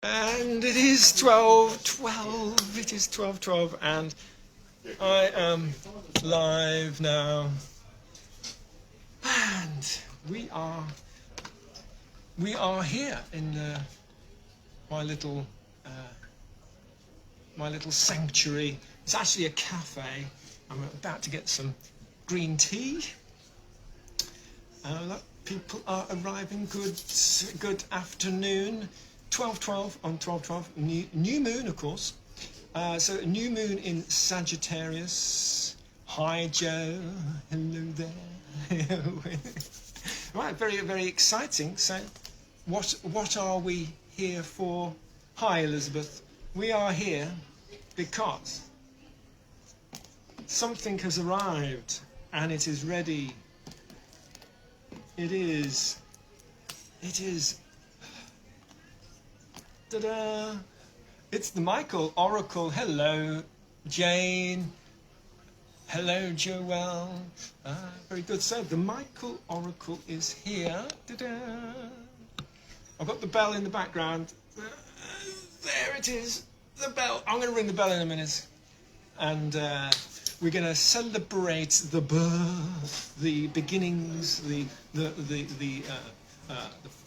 And it is 12:12. It is 12:12, and I am live now. And we are here in my little sanctuary. It's actually a cafe. I'm about to get some green tea. Look, people are arriving. Good afternoon. 12:12 on 12:12. New moon, of course. So new moon in Sagittarius. Hi, Joe. Hello there. Right, very, very exciting. So, what are we here for? Hi, Elizabeth. We are here because something has arrived and it is ready. It is. Ta-da! It's the Michael Oracle. Hello, Jane. Hello, Joelle. Very good. So the Michael Oracle is here. Ta-da! I've got the bell in the background. There it is. The bell. I'm going to ring the bell in a minute, and we're going to celebrate the birth, the beginnings, the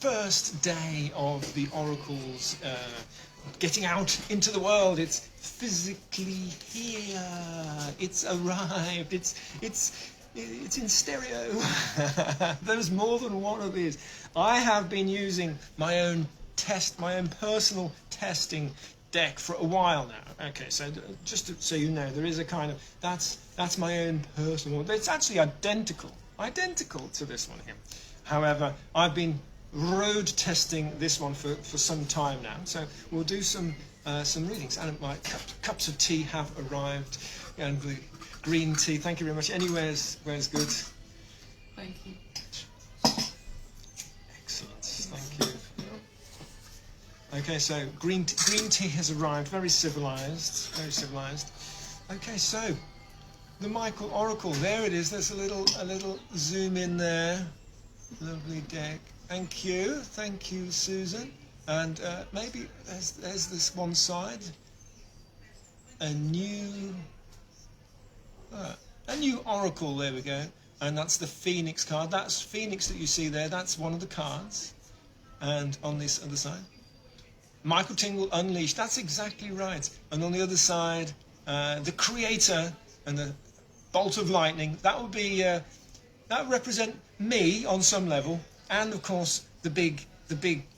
first day of the oracles getting out into the world. It's physically here. It's arrived. It's in stereo. There's more than one of these. I have been using my own personal testing deck for a while now. Okay, so just so you know, there is a kind of that's my own personal one. It's actually identical to this one here. However, I've been road testing this one for some time now. So we'll do some readings. And my cups of tea have arrived, and the green tea. Thank you very much. Anywhere's good. Thank you. Excellent. Thank you. Okay, so green tea has arrived. Very civilized. Very civilized. Okay, so the Michael Oracle. There it is. There's a little zoom in there. Lovely deck. Thank you, Susan. And maybe there's this one side. A new Oracle. There we go. And that's the Phoenix card. That's Phoenix that you see there. That's one of the cards. And on this other side, Michael Tingle Unleashed. That's exactly right. And on the other side, the Creator and the Bolt of Lightning. That would be that would represent me on some level, and of course the big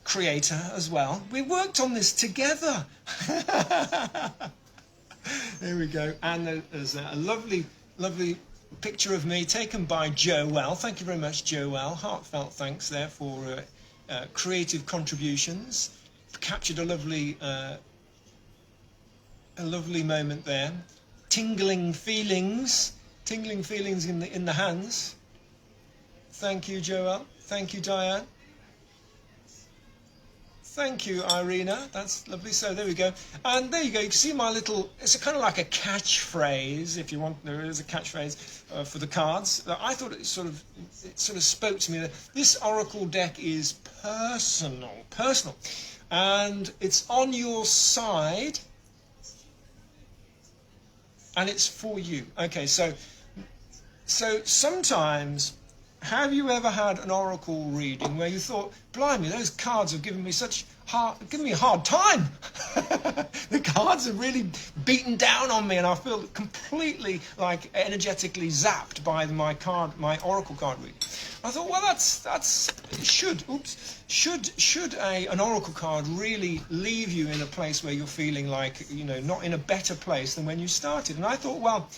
Creator as well. We worked on this together. There we go. And there's a lovely picture of me taken by Joelle. Thank you very much, Joelle. Heartfelt thanks there for creative contributions. Captured a lovely moment there. Tingling feelings in the hands. Thank you, Joelle. Thank you, Diane. Thank you, Irina. That's lovely. So there we go. And there you go. You can see my little, it's a kind of like a catchphrase, if you want. There is a catchphrase for the cards. I thought it sort of spoke to me. This Oracle deck is personal. And it's on your side. And it's for you. Okay, so sometimes, have you ever had an oracle reading where you thought, blimey, those cards have given me a hard time. The cards have really beaten down on me, and I feel completely like energetically zapped by my oracle card reading. I thought, well, should an oracle card really leave you in a place where you're feeling like, not in a better place than when you started? And I thought, well,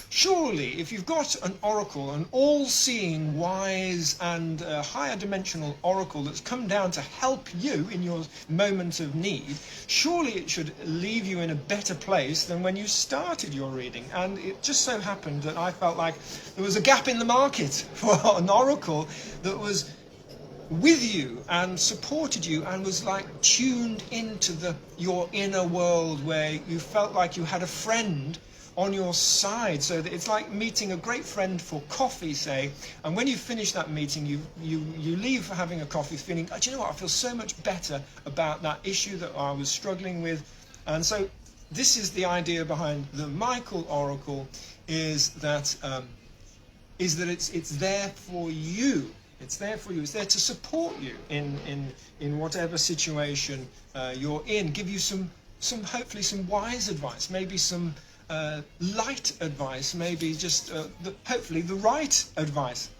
surely, if you've got an oracle, an all-seeing, wise, and higher dimensional oracle that's come down to help you in your moment of need, surely it should leave you in a better place than when you started your reading. And it just so happened that I felt like there was a gap in the market for an oracle that was with you and supported you and was like tuned into your inner world, where you felt like you had a friend on your side, so that it's like meeting a great friend for coffee, say, and when you finish that meeting, you leave having a coffee feeling, oh, do you know what, I feel so much better about that issue that I was struggling with. And so this is the idea behind the Michael Oracle, is that it's there for you. It's there for you. It's there to support you in whatever situation you're in. Give you some hopefully some wise advice, maybe some light advice, maybe just hopefully the right advice.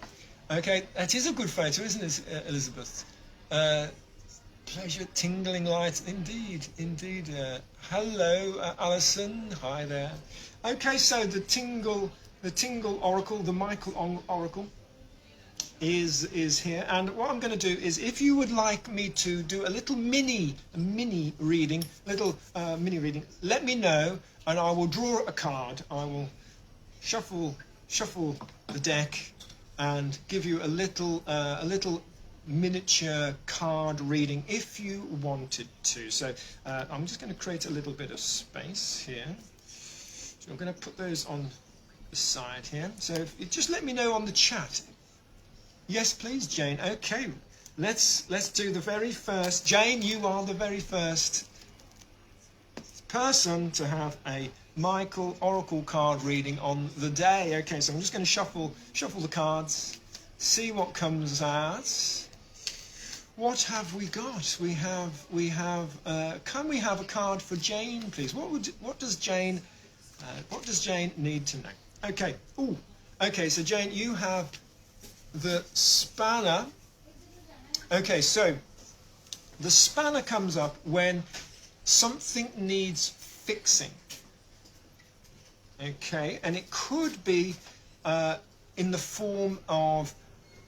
Okay, that is a good photo, isn't it, Elizabeth? Pleasure, tingling light, indeed, indeed. Hello, Alison. Hi there. Okay, so the Tingle Oracle, the Michael Oracle, is here, and what I'm going to do is, if you would like me to do a little mini reading, let me know, and I will draw a card. I will shuffle the deck and give you a little miniature card reading if you wanted to. So I'm just going to create a little bit of space here. So I'm going to put those on the side here. So if you just let me know on the chat. Yes, please, Jane. Okay, let's do the very first. Jane, you are the very first person to have a Michael Oracle card reading on the day. Okay, so I'm just going to shuffle the cards, see what comes out. What have we got? We have. Can we have a card for Jane, please? What does Jane need to know? Okay. Ooh. Okay. So Jane, you have the spanner. Okay, so the spanner comes up when something needs fixing. Okay, and it could be in the form of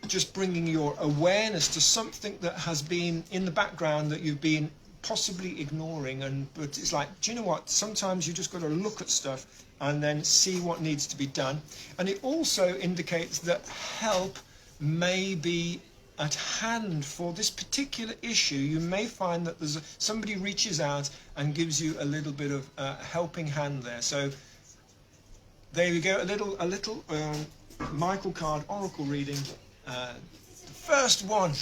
just bringing your awareness to something that has been in the background that you've been possibly ignoring, but it's like, do you know what, sometimes you just got to look at stuff and then see what needs to be done. And it also indicates that help may be at hand for this particular issue. You may find that somebody reaches out and gives you a little bit of helping hand there. So there we go, a little Michael card Oracle reading. The first one.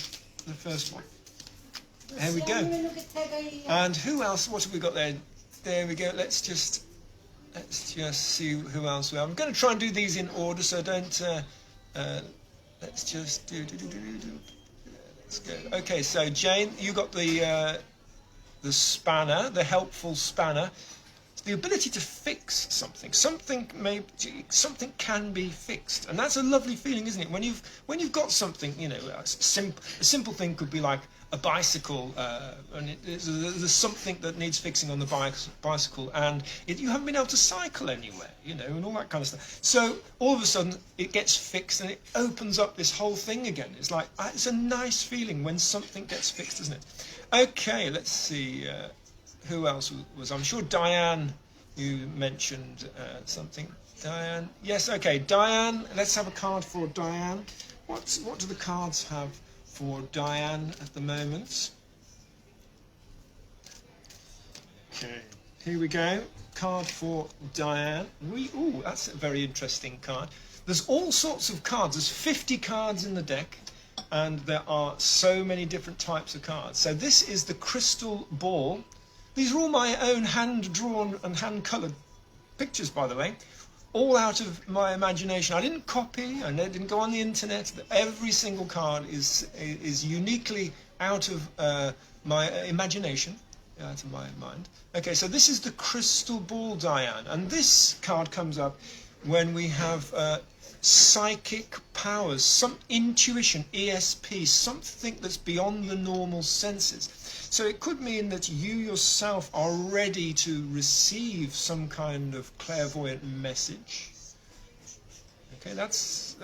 There we go. And who else? What have we got there? There we go. Let's just see who else we have. I'm going to try and do these in order, so don't. Let's just do. Let's go. Okay, so Jane, you got the spanner, the helpful spanner. It's the ability to fix something. Something can be fixed, and that's a lovely feeling, isn't it? When you've got something, you know, a simple thing could be like a bicycle, and there's something that needs fixing on the bicycle, and you haven't been able to cycle anywhere, you know, and all that kind of stuff. So all of a sudden it gets fixed, and it opens up this whole thing again. It's like, it's a nice feeling when something gets fixed, isn't it? Okay, let's see. Who else was? I'm sure Diane, you mentioned something. Diane, yes, okay. Diane, let's have a card for Diane. What do the cards have for Diane at the moment? Okay, here we go. Card for Diane. Ooh, that's a very interesting card. There's all sorts of cards. There's 50 cards in the deck, and there are so many different types of cards. So this is the crystal ball. These are all my own hand-drawn and hand-coloured pictures, by the way, all out of my imagination. I didn't copy, I didn't go on the internet. Every single card is uniquely out of my imagination, out of my mind. Okay, so this is the crystal ball, Diane, and this card comes up when we have psychic powers, some intuition, ESP, something that's beyond the normal senses. So it could mean that you yourself are ready to receive some kind of clairvoyant message. Okay, that's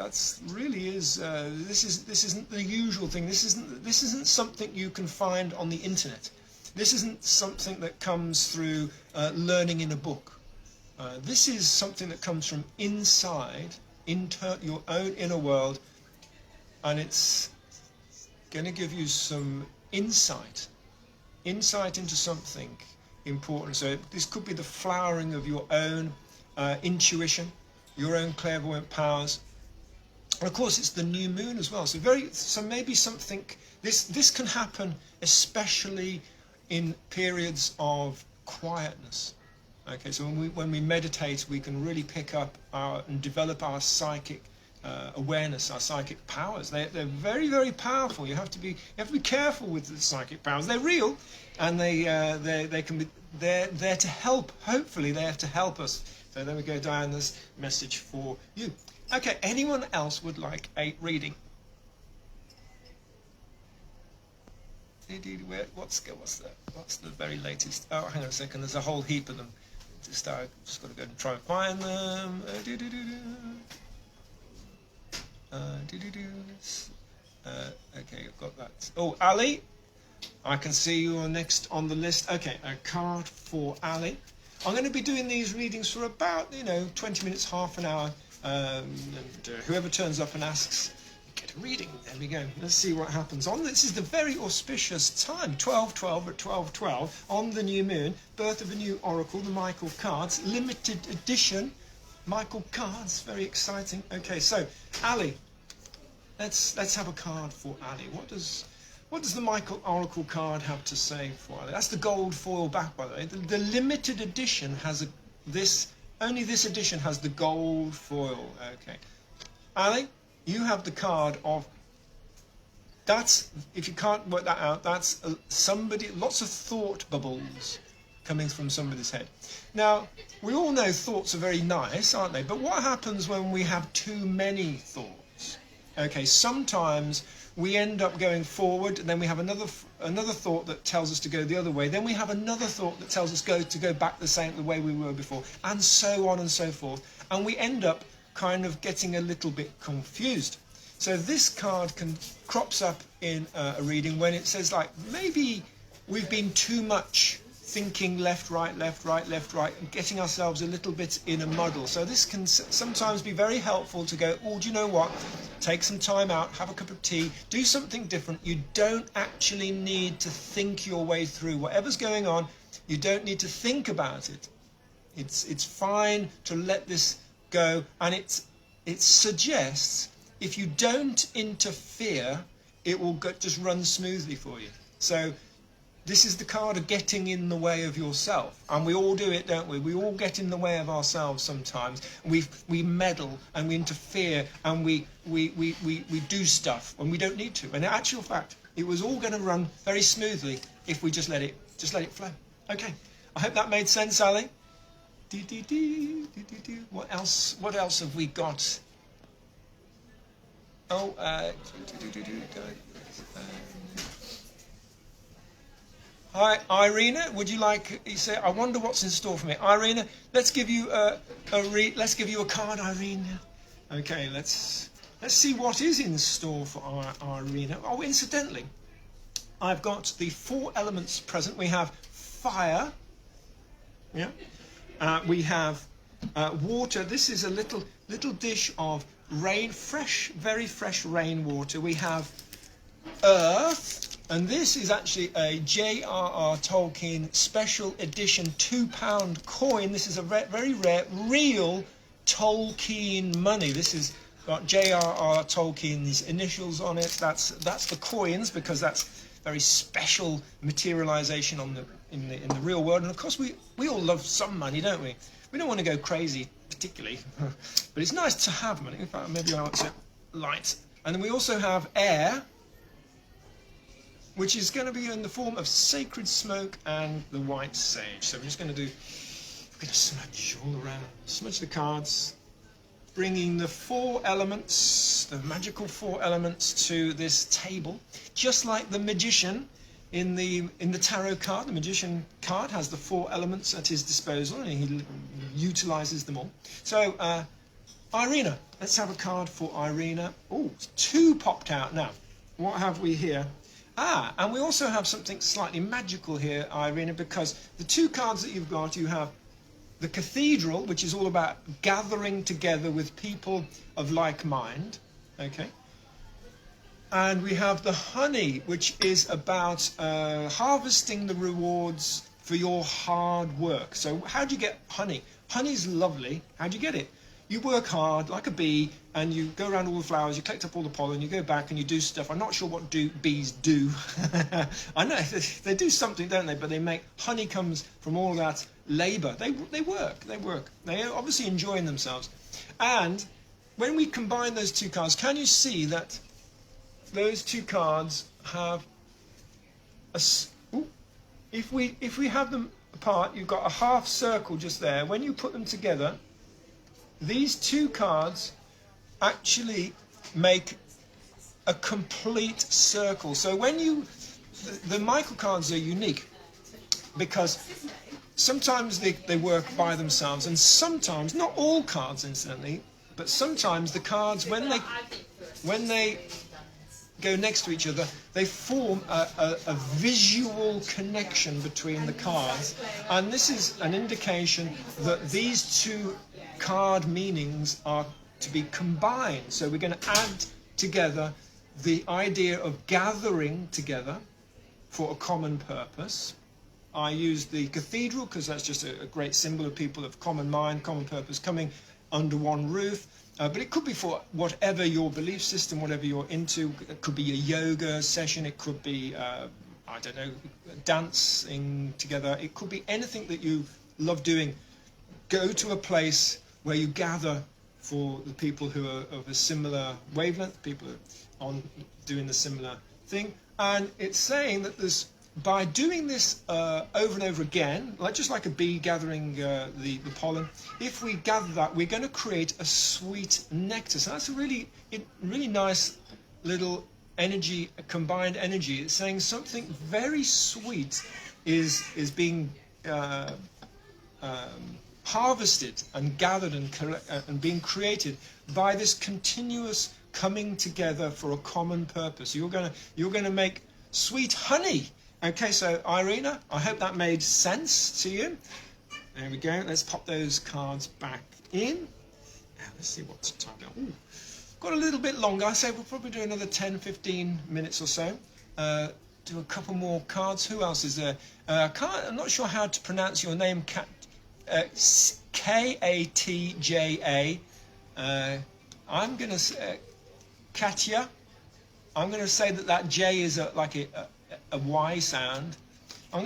really is. This isn't the usual thing. This isn't something you can find on the internet. This isn't something that comes through learning in a book. This is something that comes from inside, your own inner world, and it's going to give you some insight into something important. So this could be the flowering of your own intuition, your own clairvoyant powers. And of course, it's the new moon as well. So maybe something, this can happen especially in periods of quietness. Okay, so when we meditate, we can really pick up and develop our psychic awareness, our psychic powers. They're very, very powerful. You have to be careful with the psychic powers. They're real, and they can be they're to help. Hopefully, they're to help us. So there we go, Diana's message for you. Okay, anyone else would like a reading? What's the very latest? Oh, hang on a second. There's a whole heap of them. Just got to go and try and find them. Okay, I've got that. Oh, Ali, I can see you are next on the list. Okay, a card for Ali. I'm going to be doing these readings for about 20 minutes, half an hour. Whoever turns up and asks, get a reading. There we go. Let's see what happens. This is the very auspicious time, 12/12 at 12/12 on the new moon, birth of a new oracle, the Michael cards, limited edition Michael cards. Very exciting. Okay, so Ali, let's have a card for Ali. What does the Michael Oracle card have to say for Ali? That's the gold foil back, by the way. The limited edition has only this edition has the gold foil. Okay, Ali, you have the card of. That's, if you can't work that out, that's somebody. Lots of thought bubbles coming from somebody's head. Now, we all know thoughts are very nice, aren't they? But what happens when we have too many thoughts? Okay, sometimes we end up going forward, and then we have another thought that tells us to go the other way. Then we have another thought that tells us to go back the way we were before, and so on and so forth. And we end up kind of getting a little bit confused. So this card crops up in a reading when it says, like, maybe we've been too much thinking left, right, and getting ourselves a little bit in a muddle. So this can sometimes be very helpful to go, oh, do you know what? Take some time out, have a cup of tea, do something different. You don't actually need to think your way through whatever's going on. You don't need to think about it. It's fine to let this go, and it suggests if you don't interfere, it will just run smoothly for you. So this is the card of getting in the way of yourself. And we all do it, don't we? We all get in the way of ourselves sometimes. We meddle and we interfere and we do stuff when we don't need to. And in actual fact, it was all going to run very smoothly if we just let it flow. Okay. I hope that made sense, Ali. What else have we got? Oh, hi, Irina. Would you like? You say, I wonder what's in store for me, Irina. Let's give you let's give you a card, Irina. Okay, let's see what is in store for Irina. Oh, incidentally, I've got the 4 elements present. We have fire. Yeah. We have water. This is a little dish of rain, very fresh rainwater. We have earth, and this is actually a J.R.R. Tolkien special edition £2 coin. This is a very rare, real Tolkien money. This is got J.R.R. Tolkien's initials on it. That's the coins, because that's very special materialization in the real world. And of course, we all love some money, don't we? We don't want to go crazy particularly, but it's nice to have money. In fact, maybe I want to light. And then we also have air, which is going to be in the form of sacred smoke and the white sage. So we're just going to smudge all around, smudge the cards, bringing the 4 elements, the magical 4 elements, to this table, just like the magician. In the tarot card, the magician card has the 4 elements at his disposal, and he utilizes them all. So, Irina, let's have a card for Irina. Oh, 2 popped out. Now, what have we here? And we also have something slightly magical here, Irina, because the 2 cards that you've got, you have the Cathedral, which is all about gathering together with people of like mind. Okay. And we have the honey, which is about harvesting the rewards for your hard work. So how do you get honey? Honey's lovely. How do you get it? You work hard like a bee, and you go around all the flowers, you collect up all the pollen, you go back and you do stuff. I'm not sure what bees do. I know they do something, don't they? But they make honey comes from all that labour. They work. They're obviously enjoying themselves. And when we combine those two cards, can you see that those two cards have a... Ooh, if we have them apart, you've got a half circle just there. When you put them together, these two cards actually make a complete circle. So when the Michael cards are unique because sometimes they work by themselves, and sometimes, not all cards incidentally, but sometimes the cards, when they go next to each other, they form a visual connection between the cards. And this is an indication that these two card meanings are to be combined. So we're going to add together the idea of gathering together for a common purpose. I use the cathedral because that's just a great symbol of people of common mind, common purpose, coming under one roof. But it could be for whatever your belief system, whatever you're into. It could be a yoga session. It could be, I don't know, dancing together. It could be anything that you love doing. Go to a place where you gather for the people who are of a similar wavelength, people who are doing the similar thing. And it's saying that by doing this over and over again, just like a bee gathering the pollen, if we gather that, we're going to create a sweet nectar. So that's a really nice little energy, a combined energy. It's saying something very sweet is being harvested and gathered and being created by this continuous coming together for a common purpose. You're going to make sweet honey. Okay, so Irina, I hope that made sense to you. There we go. Let's pop those cards back in. Now, let's see what's time now. Ooh, got a little bit longer. I say we'll probably do another 10-15 minutes or so. Do a couple more cards. Who else is there? I'm not sure how to pronounce your name. Katja. I'm going to say Katya. I'm going to say that J is like a Y sound. I'm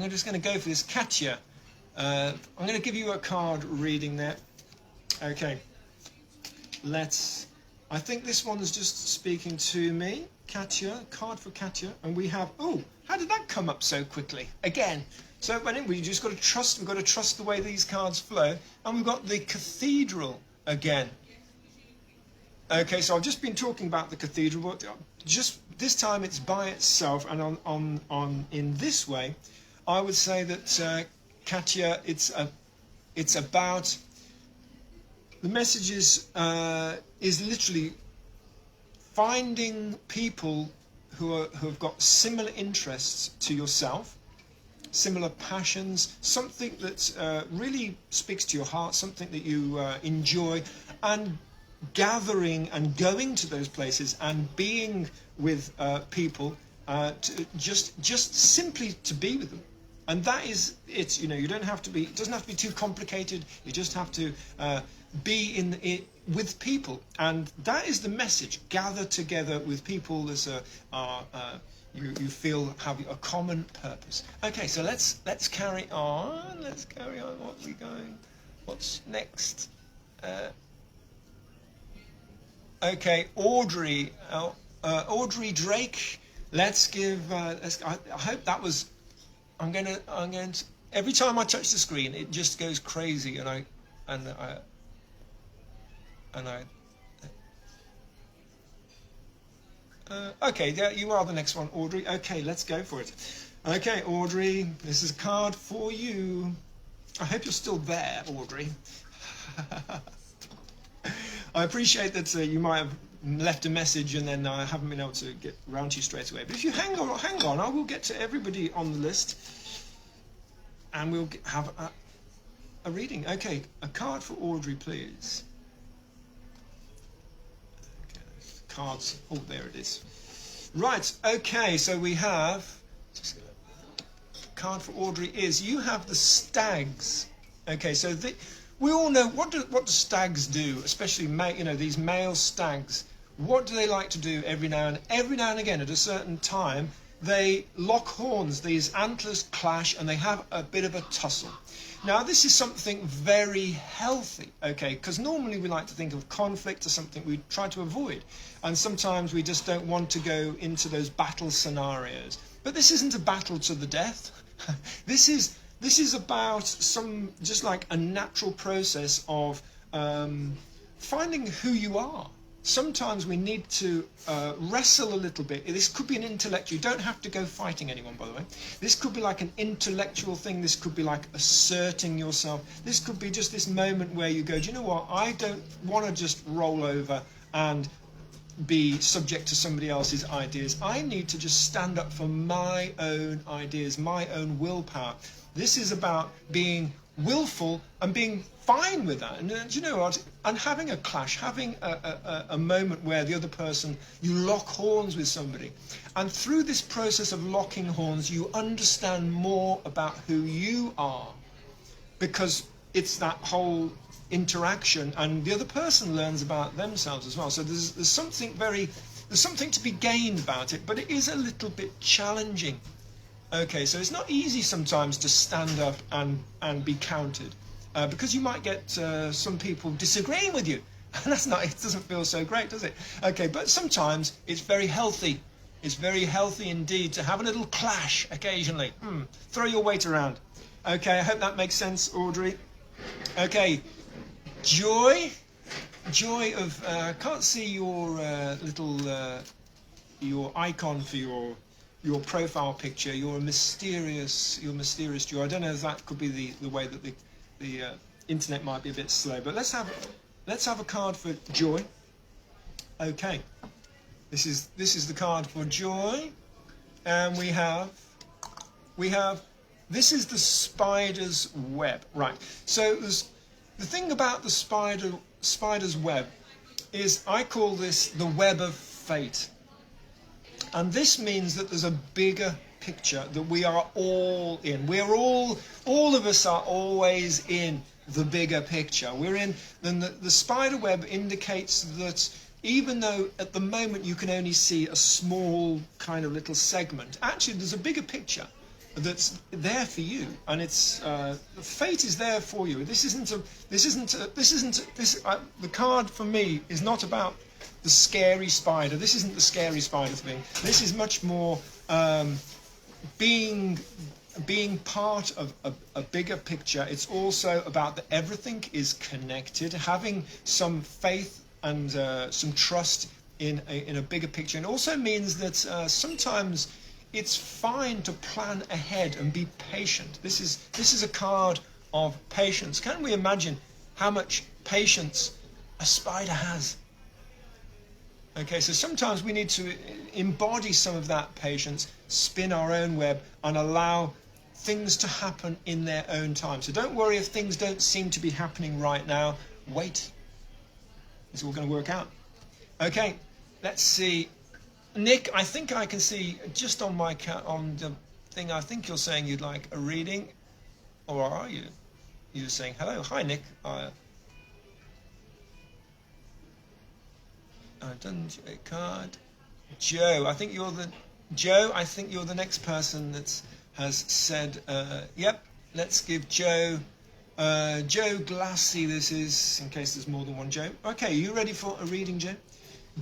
just going to go for this Katya. I'm going to give you a card reading there. Okay. I think this one's just speaking to me. Katya, card for Katya. And we have, how did that come up so quickly? Again. So we just got to trust, we've got to trust the way these cards flow. And we've got the cathedral again. Okay, so I've just been talking about the cathedral, but just this time it's by itself, and in this way, I would say that Katya, it's about the message is literally finding people who have got similar interests to yourself, similar passions, something that really speaks to your heart, something that you enjoy, and gathering and going to those places and being with people just simply to be with them. And that is it. You don't have to be, it doesn't have to be too complicated. You just have to be with people, and that is the message. Gather together with people that you feel have a common purpose. Okay, so let's carry on. Let's carry on. What's next? Okay, Audrey Drake. Let's give. I hope that was. I'm going to. Every time I touch the screen, it just goes crazy, okay, there you are, the next one, Audrey. Okay, let's go for it. Okay, Audrey, this is a card for you. I hope you're still there, Audrey. I appreciate that you might have left a message and then I haven't been able to get around to you straight away. But if you hang on, I will get to everybody on the list and we'll have a reading. Okay, a card for Audrey, please. Okay, cards. Oh, there it is. Right, okay, so we have... card for Audrey is, you have the stags. Okay, so we all know what do stags do, especially these male stags. What do they like to do every now and again at a certain time? They lock horns, these antlers clash, and they have a bit of a tussle. Now, this is something very healthy, okay, because normally we like to think of conflict as something we try to avoid, and sometimes we just don't want to go into those battle scenarios. But this isn't a battle to the death. This is about just like a natural process of finding who you are. Sometimes we need to wrestle a little bit. This could be an intellectual. You don't have to go fighting anyone, by the way. This could be like an intellectual thing. This could be like asserting yourself. This could be just this moment where you go, do you know what? I don't want to just roll over and be subject to somebody else's ideas. I need to just stand up for my own ideas, my own willpower. This is about being willful and being fine with that. And do you know what? And having a clash, having a moment where the other person, you lock horns with somebody. And through this process of locking horns, you understand more about who you are, because it's that whole interaction, and the other person learns about themselves as well. So there's something to be gained about it, but it is a little bit challenging. Okay, so it's not easy sometimes to stand up and be counted, because you might get some people disagreeing with you, and it doesn't feel so great, does it? Okay, but sometimes it's very healthy. It's very healthy indeed to have a little clash occasionally. Throw your weight around. Okay, I hope that makes sense, Audrey. Okay, Joy of I can't see your your icon for your profile picture. You're mysterious Joy. I don't know if that could be the way that the internet might be a bit slow, but let's have a card for Joy. Okay, this is the card for Joy, and we have this is the spider's web, right? So the thing about the spider's web is, I call this the web of fate. And this means that there's a bigger picture that we are all in. We're all of us are always in the bigger picture. We're in, then the spider web indicates that even though at the moment you can only see a small kind of little segment, actually there's a bigger picture that's there for you, and it's fate is there for you. The card for me is not about the scary spider. This isn't the scary spider thing. This is much more being part of a bigger picture. It's also about that everything is connected, having some faith and some trust in a bigger picture. And it also means that sometimes it's fine to plan ahead and be patient. This is a card of patience. Can we imagine how much patience a spider has? Okay, so sometimes we need to embody some of that patience, spin our own web, and allow things to happen in their own time. So don't worry if things don't seem to be happening right now. Wait. It's all going to work out. Okay, let's see. Nick, I think I can see just on the thing, I think you're saying you'd like a reading, or are you? You're saying hello. Hi, Nick. I've done a card. Joe, I think you're the next person that has said, yep, let's give Joe Glassy, this is, in case there's more than one Joe. Okay, are you ready for a reading, Joe?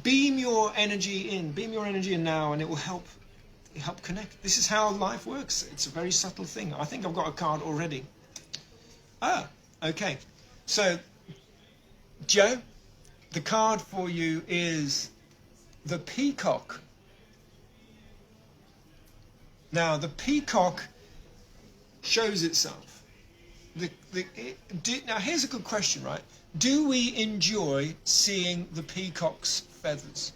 Beam your energy in now, and it will help connect. This is how life works. It's a very subtle thing. I think I've got a card already. Okay. So, Joe, the card for you is the peacock. Now, the peacock shows itself. Now, here's a good question, right? Do we enjoy seeing the peacock's feathers?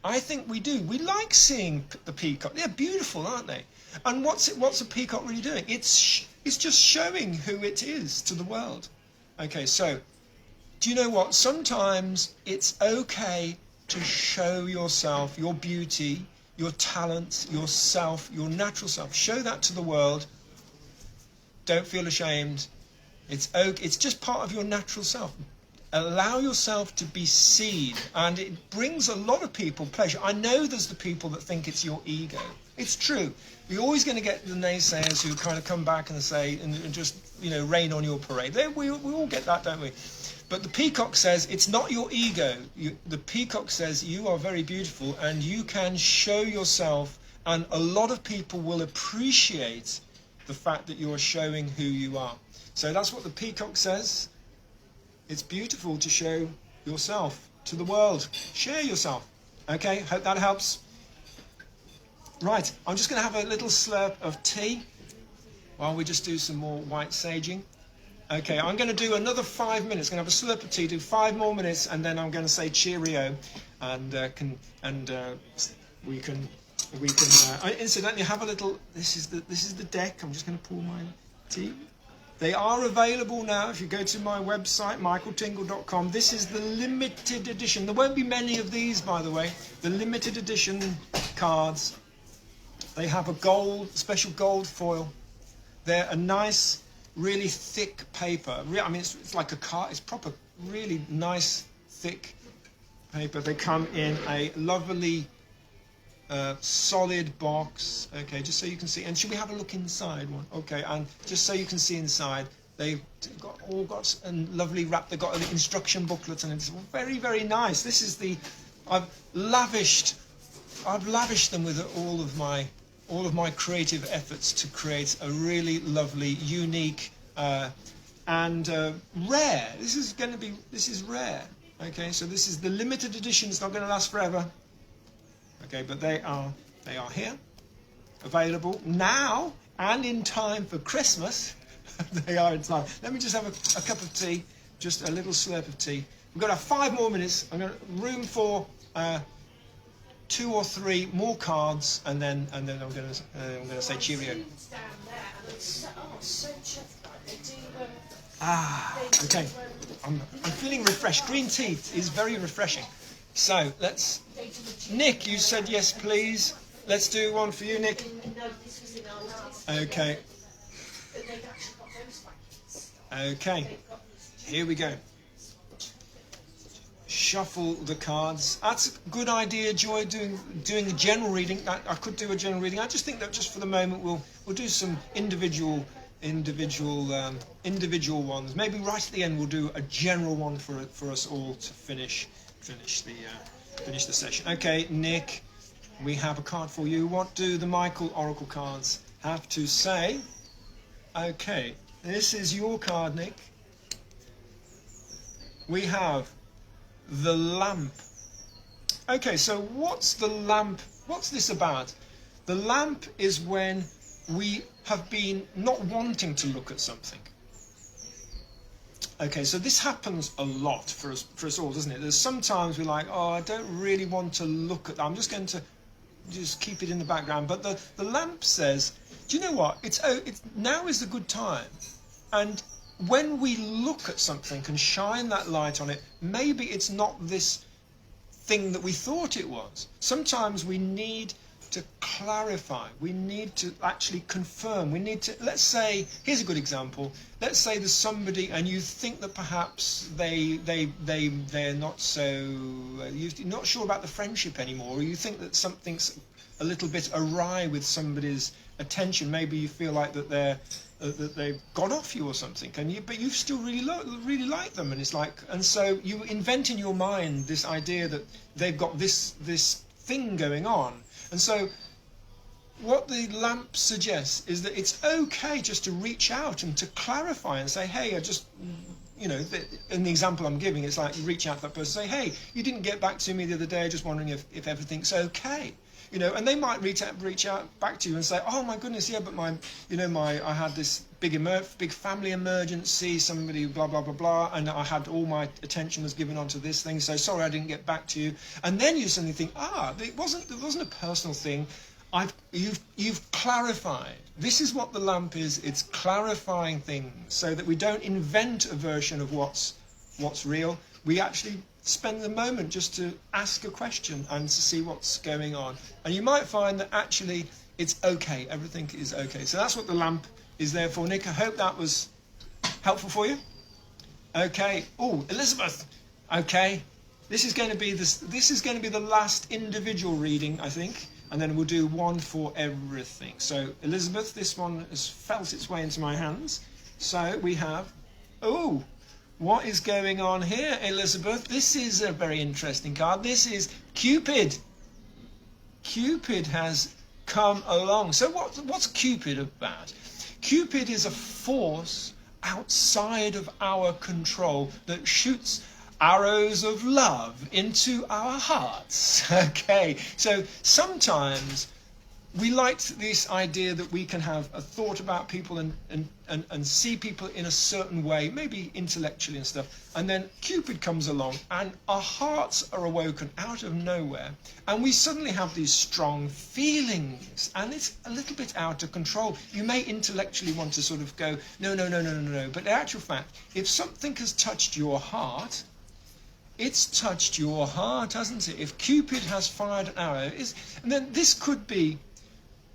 I think we do. We like seeing the peacock. They're beautiful, aren't they? And what's a peacock really doing? It's just showing who it is to the world. Okay, so do you know what? Sometimes it's okay to show yourself, your beauty, your talent, yourself, your natural self. Show that to the world. Don't feel ashamed. It's just part of your natural self. Allow yourself to be seen, and it brings a lot of people pleasure. I know there's the people that think it's your ego. It's true. You're always going to get the naysayers who kind of come back and say, and just, rain on your parade. We all get that, don't we? But the peacock says it's not your ego. The peacock says you are very beautiful and you can show yourself, and a lot of people will appreciate the fact that you're showing who you are. So that's what the peacock says. It's beautiful to show yourself to the world. Share yourself. Okay, hope that helps. Right, I'm just going to have a little slurp of tea while we just do some more white saging. Okay, I'm going to do another 5 minutes. I'm going to have a slurp of tea, do 5 more minutes, and then I'm going to say cheerio, and we can incidentally have a little. This is the deck. I'm just going to pour my tea. They are available now if you go to my website, michaeltingle.com. This is the limited edition. There won't be many of these, by the way. The limited edition cards. They have a special gold foil. They're a nice, really thick paper. I mean, it's like a card. It's proper, really nice, thick paper. They come in a lovely, solid box. Okay, just so you can see. And should we have a look inside one? Okay, and just so you can see inside, they've all got a lovely wrap. They've got an instruction booklet, and it's very, very nice. This is I've lavished them with all of my creative efforts to create a really lovely, unique, and rare. This is rare. Okay, so this is the limited edition. It's not going to last forever. Okay, but they are here, available now and in time for Christmas. They are in time. Let me just have a cup of tea, just a little slurp of tea. We've got to have 5 more minutes. I'm going to room for 2 or 3 more cards, and then I'm going to say cheerio. Okay. I'm feeling refreshed. Green tea is very refreshing. So let's. Nick, you said yes, please. Let's do one for you, Nick. Okay. Okay. Here we go. Shuffle the cards. That's a good idea, Joy, doing a general reading. I could do a general reading. I just think that just for the moment we'll do some individual ones. Maybe right at the end we'll do a general one for us all to finish the session. Okay, Nick, we have a card for you. What do the Michael Oracle cards have to say? Okay, this is your card, Nick. We have the lamp. Okay, so what's the lamp? What's this about? The lamp is when we have been not wanting to look at something. Okay, so this happens a lot for us all, doesn't it? There's sometimes we're like, oh, I don't really want to look at that. I'm just going to just keep it in the background. But the lamp says, do you know what? It's now is a good time. And when we look at something and shine that light on it, maybe it's not this thing that we thought it was. Sometimes we need to clarify. We need to actually confirm. We need to, let's say, here's a good example. Let's say there's somebody and you think that perhaps they're not so, you're not sure about the friendship anymore, or you think that something's a little bit awry with somebody's attention. Maybe you feel like that they've gone off you or something, but you still really like them, and it's like, and so you invent in your mind this idea that they've got this thing going on. And so what the lamp suggests is that it's okay just to reach out and to clarify and say, hey, I just, in the example I'm giving, it's like you reach out to that person and say, hey, you didn't get back to me the other day, just wondering if everything's okay. And they might reach out back to you and say, oh my goodness, yeah, but I had this big family emergency, somebody blah blah blah blah, and I had all my attention was given onto this thing, so sorry I didn't get back to you. And then you suddenly think, it wasn't a personal thing. You've clarified. This is what the lamp is. It's clarifying things so that we don't invent a version of what's real. We actually spend the moment just to ask a question and to see what's going on. And you might find that actually it's okay. Everything is okay. So that's what the lamp is there for. Nick, I hope that was Helpful for you? Okay. Oh, Elizabeth. Okay. This is going to be the last individual reading, I think, and then we'll do one for everything. So Elizabeth, this one has felt its way into my hands. So we have, oh, what is going on here, Elizabeth? This is a very interesting card. This is Cupid. Cupid has come along. So what's Cupid about? Cupid is a force outside of our control that shoots arrows of love into our hearts. Okay, so sometimes we like this idea that we can have a thought about people and see people in a certain way, maybe intellectually and stuff, and then Cupid comes along and our hearts are awoken out of nowhere and we suddenly have these strong feelings and it's a little bit out of control. You may intellectually want to sort of go, no, but in actual fact, if something has touched your heart, it's touched your heart, hasn't it? If Cupid has fired an arrow, and then this could be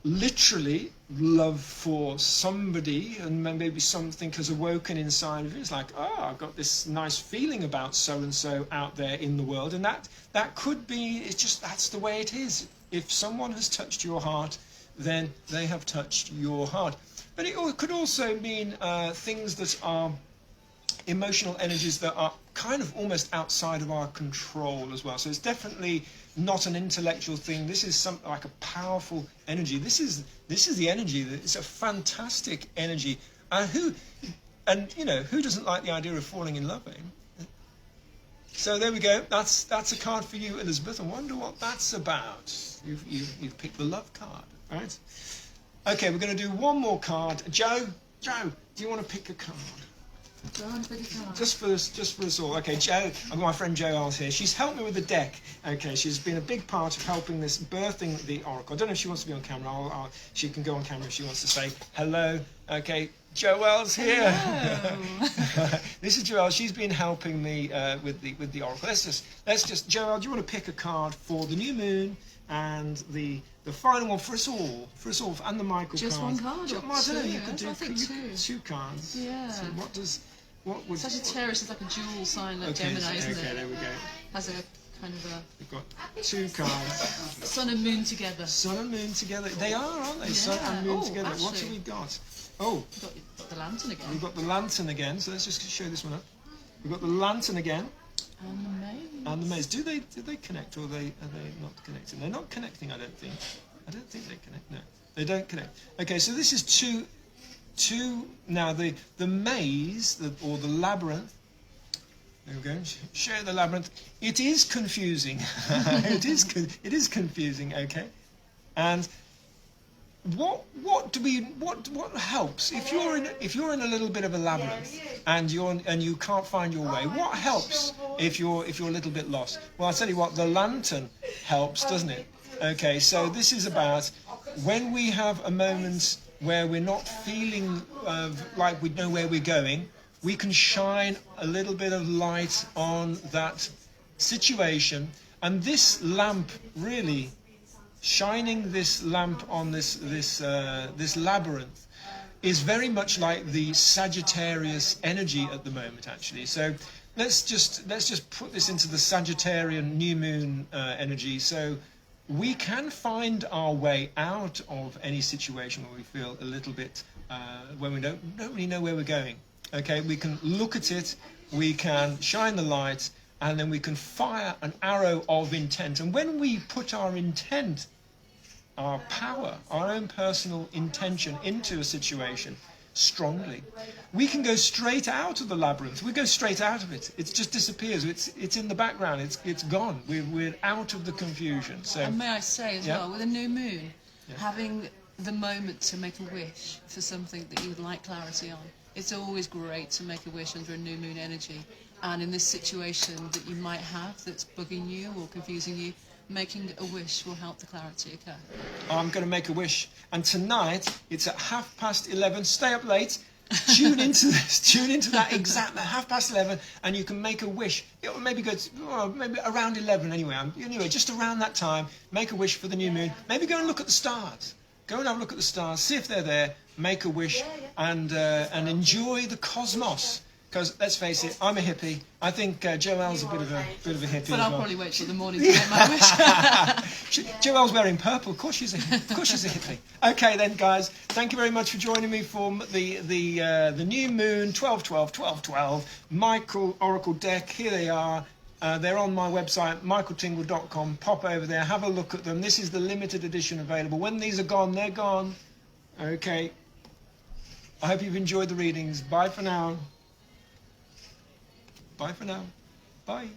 literally love for somebody, and maybe something has awoken inside of you. It's like, oh, I've got this nice feeling about so-and-so out there in the world, and that could be, it's just, that's the way it is. If someone has touched your heart, then they have touched your heart. But it could also mean things that are emotional energies that are kind of almost outside of our control as well. So it's definitely not an intellectual thing. This is something like a powerful energy. This is the energy that it's a fantastic energy. Who doesn't like the idea of falling in love? So there we go. That's a card for you, Elizabeth. I wonder what that's about. You've picked the love card, right? Okay, we're going to do one more card. Joe, do you want to pick a card? Just for us all. Okay, Joe, I've got my friend Jo Earls here. She's helped me with the deck. Okay, she's been a big part of helping this, birthing the Oracle. I don't know if she wants to be on camera. She can go on camera if she wants to say hello. Okay, Jo Earls here. Hello. This is Jo Earls. She's been helping me with the Oracle. Let's just Jo Earls, do you want to pick a card for the new moon and the final one for us all, and the Michael just card. One card. I don't know. You could do two cards. Yeah. So what would Sagittarius is like a dual sign like okay, Gemini, isn't it? Okay, there we go. Has a kind of a. We've got two cards. Sun and moon together. Sun and moon together. They are, aren't they? Yeah. Sun and moon together. Actually, what have we got? Oh, we've got the lantern again. We've got the lantern again. So let's just show this one up. We've got the lantern again. And the maze. And the maze. Do they connect, or are they not connecting? They're not connecting, I don't think. I don't think they connect. No, they don't connect. Okay, so this is two. Now the maze, or the labyrinth. There we go. Show the labyrinth. It is confusing. It is confusing. Okay, and what helps if you're in a little bit of a labyrinth and you can't find your way? What helps if you're a little bit lost? Well, I'll tell you what. The lantern helps, doesn't it? Okay, so this is about when we have a moment where we're not feeling like we know where we're going, we can shine a little bit of light on that situation. And this lamp, really, shining this lamp on this labyrinth, is very much like the Sagittarius energy at the moment, actually. So let's just put this into the Sagittarian new moon energy. So we can find our way out of any situation where we feel a little bit, when we don't really know where we're going. Okay, we can look at it, we can shine the light, and then we can fire an arrow of intent. And when we put our intent, our power, our own personal intention into a situation strongly, we can go straight out of the labyrinth. We go straight out of it. It just disappears. It's in the background. It's gone. We're out of the confusion. So, and may I say as well, with a new moon, having the moment to make a wish for something that you would like clarity on. It's always great to make a wish under a new moon energy. And in this situation that you might have that's bugging you or confusing you, making a wish will help the clarity occur. I'm going to make a wish. And tonight, it's at 11:30. Stay up late. Tune into this. Tune into that exact 11:30, and you can make a wish. It will maybe go to, maybe around 11 anyway. Anyway, just around that time, make a wish for the new moon. Maybe go and look at the stars. Go and have a look at the stars. See if they're there. make a wish, and enjoy the cosmos. Because let's face it, I'm a hippie. I think Joelle's a bit of a hippie. But as I'll well. probably wait till the morning to make my wish. Joelle's wearing purple. Of course she's a hippie. Okay then, guys. Thank you very much for joining me for the new moon 12/12/12/12 Michael Oracle deck. Here they are. They're on my website, michaeltingle.com. Pop over there, have a look at them. This is the limited edition available. When these are gone, they're gone. Okay. I hope you've enjoyed the readings. Bye for now. Bye for now. Bye.